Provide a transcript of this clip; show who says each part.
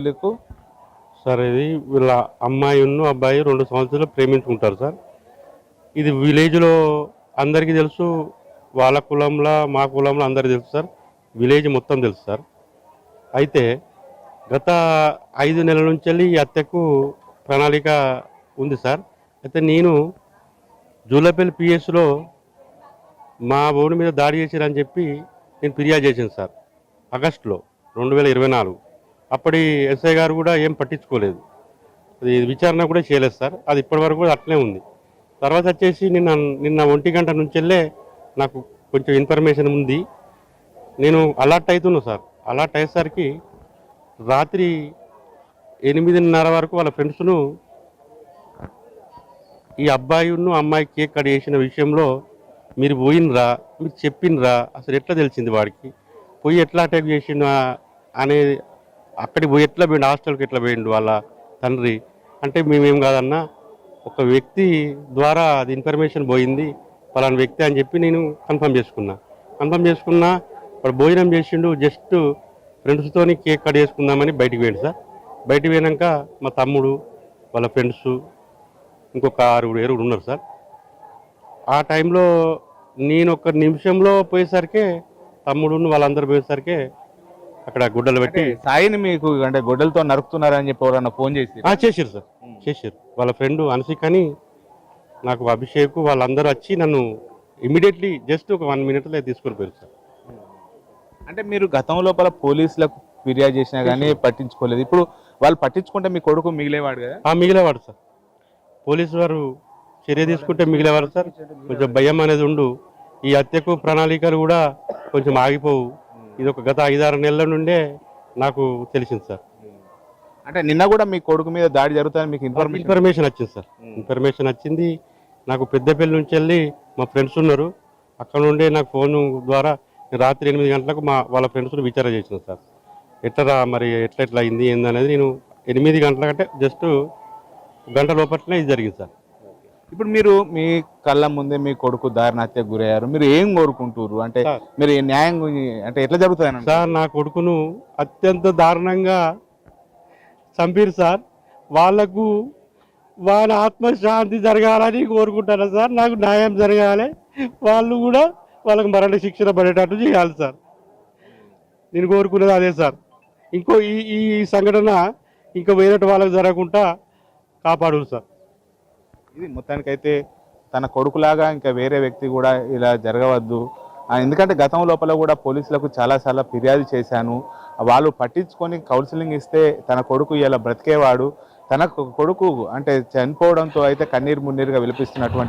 Speaker 1: మీకు
Speaker 2: సార్ ఇది వీళ్ళ అమ్మాయి అబ్బాయి 2 సంవత్సరాలు ప్రేమించుకుంటారు సార్. ఇది విలేజ్‌లో అందరికీ తెలుసు. వాళ్ళ కులంలా, మా కులంలో అందరికీ తెలుసు సార్. విలేజ్ మొత్తం తెలుసు సార్. అయితే గత 5 నెలల నుంచెల్లి ఈ హత్యకు ప్రణాళిక ఉంది సార్. అయితే నేను జూలపల్లి పిఎస్‌లో మా ఓడి మీద దాడి చేసిరని చెప్పి నేను ఫిర్యాదు చేశాను సార్. ఆగస్టులో 2024. అప్పటి ఎస్ఐ గారు కూడా ఏం పట్టించుకోలేదు. అది విచారణ కూడా చేయలేదు సార్. అది ఇప్పటివరకు కూడా అట్లనే ఉంది. తర్వాత వచ్చేసి నిన్న 1 గంట నుంచెల్లే నాకు కొంచెం ఇన్ఫర్మేషన్ ఉంది. నేను అలర్ట్ అవుతున్నా సార్. అలర్ట్ అయ్యేసరికి రాత్రి 8:30 వరకు వాళ్ళ ఫ్రెండ్స్‌ను ఈ అమ్మాయి కేక్ కట్ చేసిన విషయంలో మీరు పోయినరా, మీరు చెప్పినరా, అసలు ఎట్లా తెలిసింది వాడికి, పోయి ఎట్లా అటాక్ చేసిండు అనేది, అక్కడికి పోయి ఎట్లా పోయిండు, హాస్టల్కి ఎట్లా పోయిండు వాళ్ళ తండ్రి అంటే, మేమేం కాదన్నా ఒక వ్యక్తి ద్వారా అది ఇన్ఫర్మేషన్ పోయింది, పలానా వ్యక్తి అని చెప్పి నేను కన్ఫర్మ్ చేసుకున్నా. వాడు భోజనం చేసిండు, జస్ట్ ఫ్రెండ్స్తోని కేక్ కట్ చేసుకుందామని బయటికి పోయిండు సార్. బయటికి పోయినాక మా తమ్ముడు వాళ్ళ ఫ్రెండ్స్ ఇంకొక 6-7 ఉన్నారు సార్. ఆ టైంలో నేను ఒక నిమిషంలో పోయేసరికి తమ్ముడును వాళ్ళందరూ పోయేసరికి అక్కడ గుడ్డలు పెట్టి
Speaker 1: సాయిని మీకు అంటే గొడ్డలతో నరుకుతున్నారని చెప్పి ఎవరన్నా ఫోన్ చేసి
Speaker 2: చేశారు సార్. చేశారు. వాళ్ళ ఫ్రెండ్ అనసికని నాకు అభిషేక్ వాళ్ళందరూ వచ్చి నన్ను ఇమీడియట్లీ జస్ట్ ఒక 1 మినిట్లో తీసుకొని పోయారు సార్.
Speaker 1: అంటే మీరు గతం లోపల పోలీసులకు ఫిర్యాదు చేసినా కానీ పట్టించుకోలేదు. ఇప్పుడు వాళ్ళు పట్టించుకుంటే మీ కొడుకు మిగిలేవాడు కదా?
Speaker 2: మిగిలేవాడు సార్. పోలీసు వారు చర్య తీసుకుంటే మిగిలేవారు సార్. కొంచెం భయం అనేది ఉండు. ఈ హత్యకు ప్రణాళికలు కూడా కొంచెం ఆగిపోవు. ఇది ఒక గత 5-6 నెలల నుండే నాకు తెలిసింది సార్.
Speaker 1: అంటే నిన్న కూడా మీ కొడుకు మీద దాడి జరుగుతుందని మీకు
Speaker 2: ఇన్ఫర్మేషన్ వచ్చింది సార్. ఇన్ఫర్మేషన్ వచ్చింది నాకు. పెద్దపల్లి నుంచి వెళ్ళి మా ఫ్రెండ్స్ ఉన్నారు, అక్కడ నుండి నాకు ఫోన్ ద్వారా రాత్రి 8 గంటలకు వాళ్ళ ఫ్రెండ్స్ని విచారణ చేసిన సార్. ఎట్లా మరి ఎట్లా అయింది ఏందనేది నేను 8 గంటల కంటే జస్ట్ గంట లోపలనే ఇది జరిగింది సార్.
Speaker 1: ఇప్పుడు మీరు మీ కళ్ళ ముందే మీ కొడుకు దారుణ హత్యకు గురయ్యారు, మీరు ఏం కోరుకుంటారు? అంటే మీరు న్యాయం అంటే ఎట్లా జరుగుతుంది
Speaker 2: సార్? నా కొడుకును అత్యంత దారుణంగా చంపిరు సార్. వాళ్ళకు వాళ్ళ ఆత్మశాంతి జరగాలని కోరుకుంటాను సార్. నాకు న్యాయం జరగాలి, వాళ్ళు కూడా వాళ్ళకి మరణ శిక్షణ పడేటట్టు చేయాలి సార్. నేను కోరుకునేది అదే సార్. ఇంకో ఈ సంఘటన ఇంకా వేరే వాళ్ళకి జరగకుండా కాపాడు సార్.
Speaker 1: ఇది మొత్తానికైతే తన కొడుకులాగా ఇంకా వేరే వ్యక్తి కూడా ఇలా జరగవద్దు. ఎందుకంటే గతం లోపల కూడా పోలీసులకు చాలాసార్లు ఫిర్యాదు చేశాను, వాళ్ళు పట్టించుకొని కౌన్సిలింగ్ ఇస్తే తన కొడుకు ఇలా బ్రతికేవాడు. తన కొడుకు అంటే చనిపోవడంతో అయితే కన్నీరు మున్నీరుగా విలపిస్తున్నటువంటి